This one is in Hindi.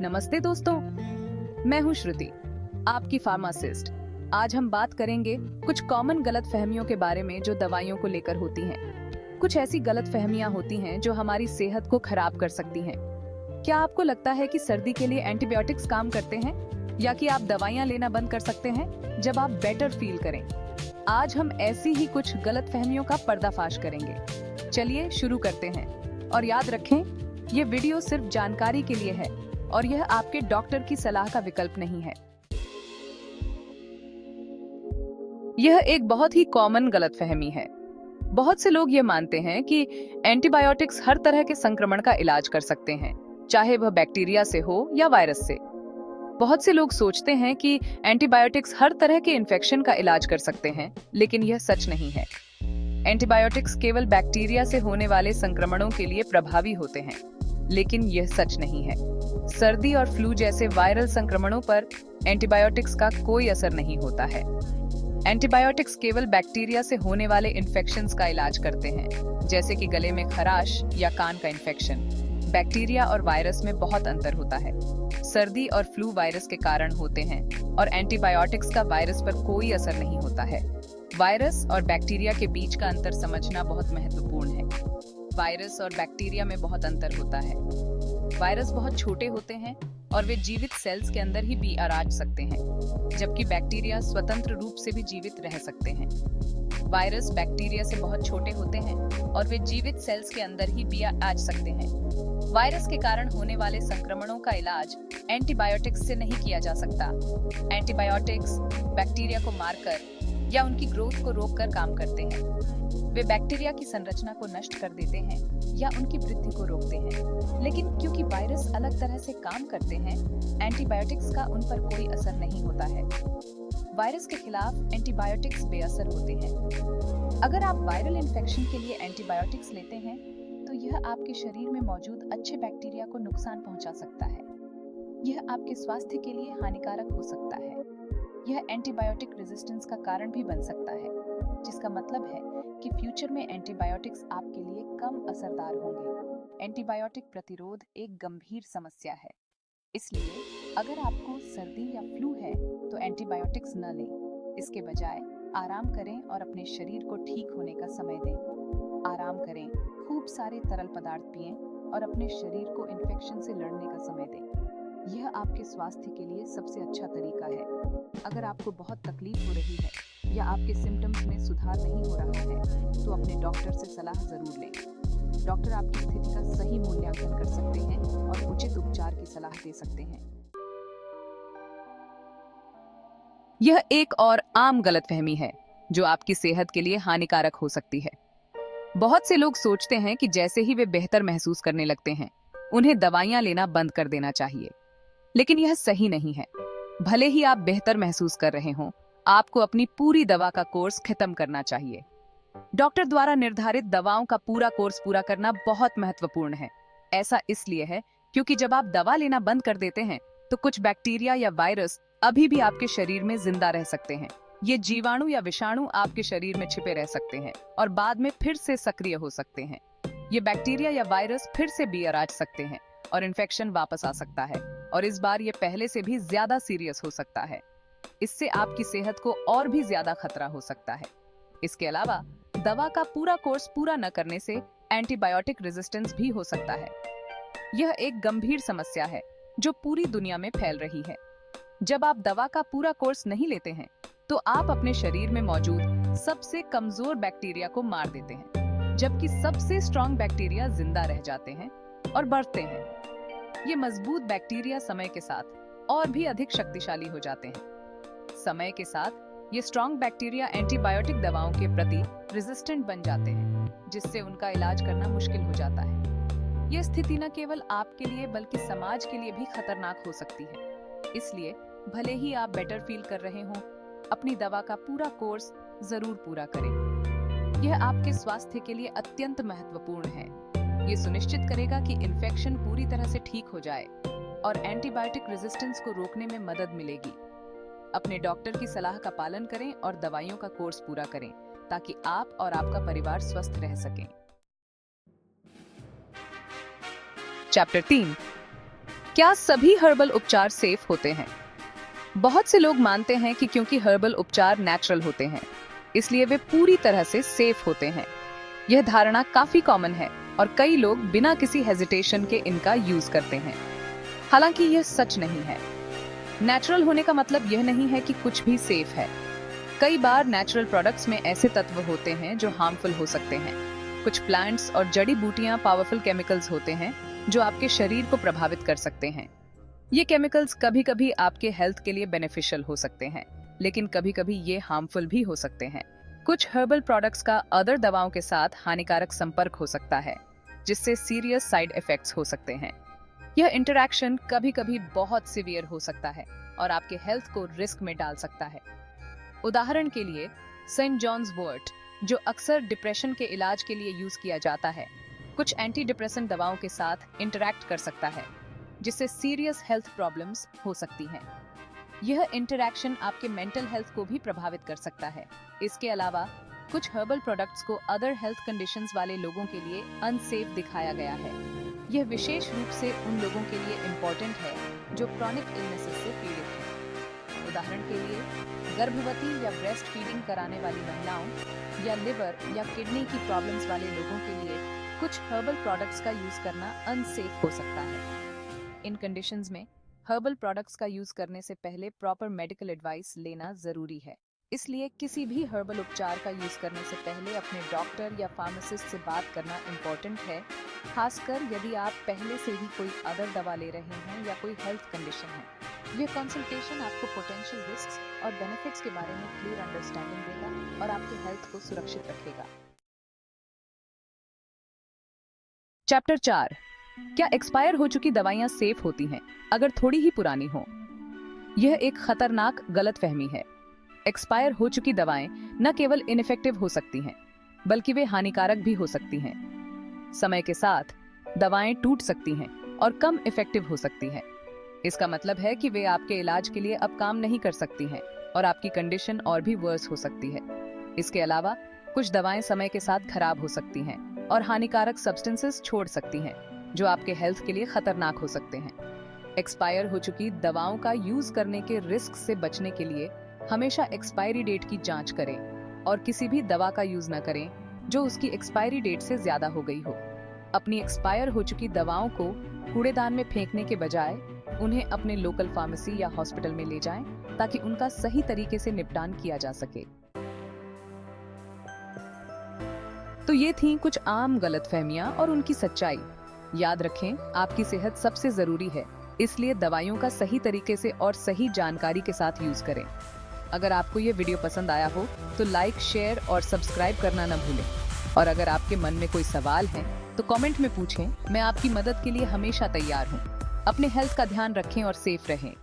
नमस्ते दोस्तों, मैं हूँ श्रुति, आपकी फार्मासिस्ट। आज हम बात करेंगे कुछ कॉमन गलतफहमियों के बारे में जो दवाइयों को लेकर होती हैं। कुछ ऐसी गलतफहमियां होती हैं जो हमारी सेहत को खराब कर सकती हैं। क्या आपको लगता है कि सर्दी के लिए एंटीबायोटिक्स काम करते हैं या कि आप दवाइयां लेना बंद कर सकते हैं जब आप बेटर फील करें? आज हम ऐसी ही कुछ गलतफहमियों का पर्दाफाश करेंगे। चलिए शुरू करते हैं और याद रखें, ये वीडियो सिर्फ जानकारी के लिए है और यह आपके डॉक्टर की सलाह का विकल्प नहीं है। यह एक बहुत ही कॉमन गलतफहमी है। बहुत से लोग ये मानते हैं कि एंटीबायोटिक्स हर तरह के संक्रमण का इलाज कर सकते हैं, चाहे वह बैक्टीरिया से हो या वायरस से। बहुत से लोग सोचते हैं कि एंटीबायोटिक्स हर तरह के इन्फेक्शन का इलाज कर सकते हैं, लेकिन यह सच नहीं है। एंटीबायोटिक्स केवल बैक्टीरिया से होने वाले संक्रमणों के लिए प्रभावी होते हैं, लेकिन यह सच नहीं है। सर्दी और फ्लू जैसे वायरल संक्रमणों पर एंटीबायोटिक्स का कोई असर नहीं होता है। एंटीबायोटिक्स केवल बैक्टीरिया से होने वाले इन्फेक्शंस का इलाज करते हैं, जैसे कि गले में खराश या कान का इन्फेक्शन। बैक्टीरिया और वायरस में बहुत अंतर होता है। सर्दी और फ्लू वायरस के कारण होते हैं और एंटीबायोटिक्स का वायरस पर कोई असर नहीं होता है। वायरस और बैक्टीरिया के बीच का अंतर समझना बहुत महत्वपूर्ण है। वायरस और बैक्टीरिया में बहुत अंतर होता है। वायरस बहुत छोटे होते हैं और वे जीवित सेल्स के अंदर ही बियाराज सकते हैं, जबकि बैक्टीरिया स्वतंत्र रूप से भी जीवित रह सकते हैं। वायरस बैक्टीरिया से बहुत छोटे होते हैं और वे जीवित सेल्स के अंदर ही बियाराज सकते हैं। वायरस के कारण होने वाले संक्रमणों का इलाज एंटीबायोटिक्स से नहीं किया जा सकता। एंटीबायोटिक्स बैक्टीरिया को मारकर या उनकी ग्रोथ को रोककर काम करते हैं। वे बैक्टीरिया की संरचना को नष्ट कर देते हैं या उनकी वृद्धि को रोकते हैं। लेकिन क्योंकि वायरस अलग तरह से काम करते हैं, एंटीबायोटिक्स का उन पर कोई असर नहीं होता है। वायरस के खिलाफ एंटीबायोटिक्स बेअसर होते हैं। अगर आप वायरल इन्फेक्शन के लिए एंटीबायोटिक्स लेते हैं, तो यह आपके शरीर में मौजूद अच्छे बैक्टीरिया को नुकसान पहुंचा सकता है। यह आपके स्वास्थ्य के लिए हानिकारक हो सकता है। यह एंटीबायोटिक रेजिस्टेंस का कारण भी बन सकता है, जिसका मतलब है कि फ्यूचर में एंटीबायोटिक्स आपके लिए कम असरदार होंगे। एंटीबायोटिक प्रतिरोध एक गंभीर समस्या है, इसलिए अगर आपको सर्दी या फ्लू है तो एंटीबायोटिक्स न लें। इसके बजाय आराम करें और अपने शरीर को ठीक होने का समय दें। आराम करें, खूब सारे तरल पदार्थ पिएं और अपने शरीर को इन्फेक्शन से लड़ने का समय दें। यह आपके स्वास्थ्य के लिए सबसे अच्छा तरीका है। अगर आपको बहुत तकलीफ हो रही है या आपके सिम्टम्स में सुधार नहीं हो रहा है, तो अपने डॉक्टर से सलाह जरूर लें। डॉक्टर आपकी स्थिति का सही मूल्यांकन कर सकते हैं और उचित उपचार की सलाह दे सकते हैं। यह एक और आम गलतफहमी है जो आपकी सेहत के लिए हानिकारक हो सकती है। बहुत से लोग सोचते हैं कि जैसे ही वे बेहतर महसूस करने लगते हैं, उन्हें दवाइयां लेना बंद कर देना चाहिए, लेकिन यह सही नहीं है। भले ही आप बेहतर महसूस कर रहे हों, आपको अपनी पूरी दवा का कोर्स खत्म करना चाहिए। डॉक्टर द्वारा निर्धारित दवाओं का पूरा कोर्स पूरा करना बहुत महत्वपूर्ण है। ऐसा इसलिए है क्योंकि जब आप दवा लेना बंद कर देते हैं, तो कुछ बैक्टीरिया या वायरस अभी भी आपके शरीर में जिंदा रह सकते हैं। ये जीवाणु या विषाणु आपके शरीर में छिपे रह सकते हैं और बाद में फिर से सक्रिय हो सकते हैं। ये बैक्टीरिया या वायरस फिर से बियाराज सकते हैं और इन्फेक्शन वापस आ सकता है, और इस बार ये पहले से भी ज्यादा सीरियस हो सकता है। इससे आपकी सेहत को और भी ज्यादा खतरा हो सकता है। इसके अलावा दवा का पूरा कोर्स पूरा न करने से एंटीबायोटिक रेजिस्टेंस भी हो सकता है। यह एक गंभीर समस्या है जो पूरी दुनिया में फैल रही है। जब आप दवा का पूरा कोर्स नहीं लेते हैं, तो आप अपने शरीर में मौजूद सबसे कमजोर बैक्टीरिया को मार देते हैं, जबकि सबसे स्ट्रॉन्ग बैक्टीरिया जिंदा रह जाते हैं और बढ़ते हैं। ये मजबूत बैक्टीरिया समय के साथ और भी अधिक शक्तिशाली हो जाते हैं। समय के साथ ये स्ट्रॉन्ग बैक्टीरिया एंटीबायोटिक दवाओं के प्रति रेजिस्टेंट बन जाते हैं, जिससे उनका इलाज करना मुश्किल हो जाता है। यह स्थिति न केवल आपके लिए बल्कि समाज के लिए भी खतरनाक हो सकती है। इसलिए भले ही आप बेटर फील कर रहे हों, अपनी दवा का पूरा कोर्स जरूर पूरा करें। यह आपके स्वास्थ्य के लिए अत्यंत महत्वपूर्ण है। ये सुनिश्चित करेगा कि इन्फेक्शन पूरी तरह से ठीक हो जाए और एंटीबायोटिक रेजिस्टेंस को रोकने में मदद मिलेगी। अपने डॉक्टर की सलाह का पालन करें और दवाइयों का कोर्स पूरा करें, ताकि आप और आपका परिवार स्वस्थ रह सकें। चैप्टर 3, क्या सभी हर्बल उपचार सेफ होते हैं? बहुत से लोग मानते हैं कि क्योंकि हर्बल उपचार नेचुरल होते हैं, इसलिए वे पूरी तरह से सेफ होते हैं। यह धारणा काफी कॉमन है और कई लोग बिना किसी हेजिटेशन के इनका यूज करते हैं। हालांकि यह सच नहीं है। नेचुरल होने का मतलब यह नहीं है कि कुछ भी सेफ है। कई बार नेचुरल प्रोडक्ट्स में ऐसे तत्व होते हैं जो हार्मफुल हो सकते हैं। कुछ प्लांट्स और जड़ी बूटियां पावरफुल केमिकल्स होते हैं जो आपके शरीर को प्रभावित कर सकते हैं। ये केमिकल्स कभी-कभी आपके हेल्थ के लिए बेनिफिशियल हो सकते हैं, लेकिन कभी-कभी ये हार्मफुल भी हो सकते हैं। कुछ हर्बल प्रोडक्ट्स का अदर दवाओं के साथ हानिकारक संपर्क हो सकता है, जिससे सीरियस साइड इफेक्ट्स हो सकते हैं। यह इंटरैक्शन कभी-कभी बहुत सीवियर हो सकता है और आपके हेल्थ को रिस्क में डाल सकता है। उदाहरण के लिए सेंट जॉन्स वॉर्ट, जो अक्सर डिप्रेशन के इलाज के लिए यूज किया जाता है, कुछ एंटी डिप्रेसेंट दवाओं के साथ इंटरैक्ट कर सकता है, जिससे सीरियस हेल्थ प्रॉब्लम्स हो सकती हैं। यह इंटरैक्शन आपके मेंटल हेल्थ को भी प्रभावित कर सकता है। इसके अलावा कुछ हर्बल प्रोडक्ट्स को अदर हेल्थ कंडीशंस वाले लोगों के लिए अनसेफ दिखाया गया है। यह विशेष रूप से उन लोगों के लिए इम्पोर्टेंट है जो क्रॉनिक इलनेसेस से पीड़ित हैं। उदाहरण के लिए गर्भवती या ब्रेस्ट फीडिंग कराने वाली महिलाओं या लिवर या किडनी की प्रॉब्लम्स वाले लोगों के लिए कुछ हर्बल प्रोडक्ट्स का यूज करना अनसेफ हो सकता है। इन कंडीशंस में हर्बल प्रोडक्ट्स का यूज करने से पहले प्रॉपर मेडिकल एडवाइस लेना जरूरी है। इसलिए किसी भी हर्बल उपचार का यूज करने से पहले अपने डॉक्टर या फार्मासिस्ट से बात करना इम्पोर्टेंट है, खासकर यदि आप पहले से ही कोई अदर दवा ले रहे हैं या कोई हेल्थ कंडीशन है। यह कंसल्टेशन आपको पोटेंशियल रिस्क्स और बेनिफिट्स के बारे में क्लियर अंडरस्टैंडिंग देगा और आपके हेल्थ को सुरक्षित रखेगा। चैप्टर 4, क्या एक्सपायर हो चुकी दवाइयां सेफ होती हैं अगर थोड़ी ही पुरानी हो? यह एक खतरनाक गलतफहमी है। एक्सपायर हो चुकी दवाएं न केवल इनइफेक्टिव हो सकती हैं, बल्कि वे हानिकारक भी हो सकती हैं। समय के साथ दवाएं टूट सकती हैं और कम इफेक्टिव हो सकती हैं। इसका मतलब है कि वे आपके इलाज के लिए अब काम नहीं कर सकती हैं और आपकी कंडीशन और भी वर्स हो सकती है। इसके अलावा कुछ दवाएं समय के साथ खराब हो सकती हैं और हानिकारक सब्सटेंसेस छोड़ सकती हैं, जो आपके हेल्थ के लिए खतरनाक हो सकते हैं। एक्सपायर हो चुकी दवाओं का यूज करने के रिस्क से बचने के लिए हमेशा एक्सपायरी डेट की जांच करें और किसी भी दवा का यूज न करें जो उसकी एक्सपायरी डेट से ज्यादा हो गई हो। अपनी एक्सपायर हो चुकी दवाओं को कूड़ेदान में फेंकने के बजाय उन्हें अपने लोकल फार्मेसी या हॉस्पिटल में ले जाएं, ताकि उनका सही तरीके से निपटान किया जा सके। तो ये थीं कुछ आम गलतफहमियां और उनकी सच्चाई। याद रखें, आपकी सेहत सबसे जरूरी है, इसलिए दवाइयों का सही तरीके से और सही जानकारी के साथ यूज करें। अगर आपको ये वीडियो पसंद आया हो तो लाइक, शेयर और सब्सक्राइब करना न भूलें। और अगर आपके मन में कोई सवाल है तो कमेंट में पूछें। मैं आपकी मदद के लिए हमेशा तैयार हूँ। अपने हेल्थ का ध्यान रखें और सेफ रहें।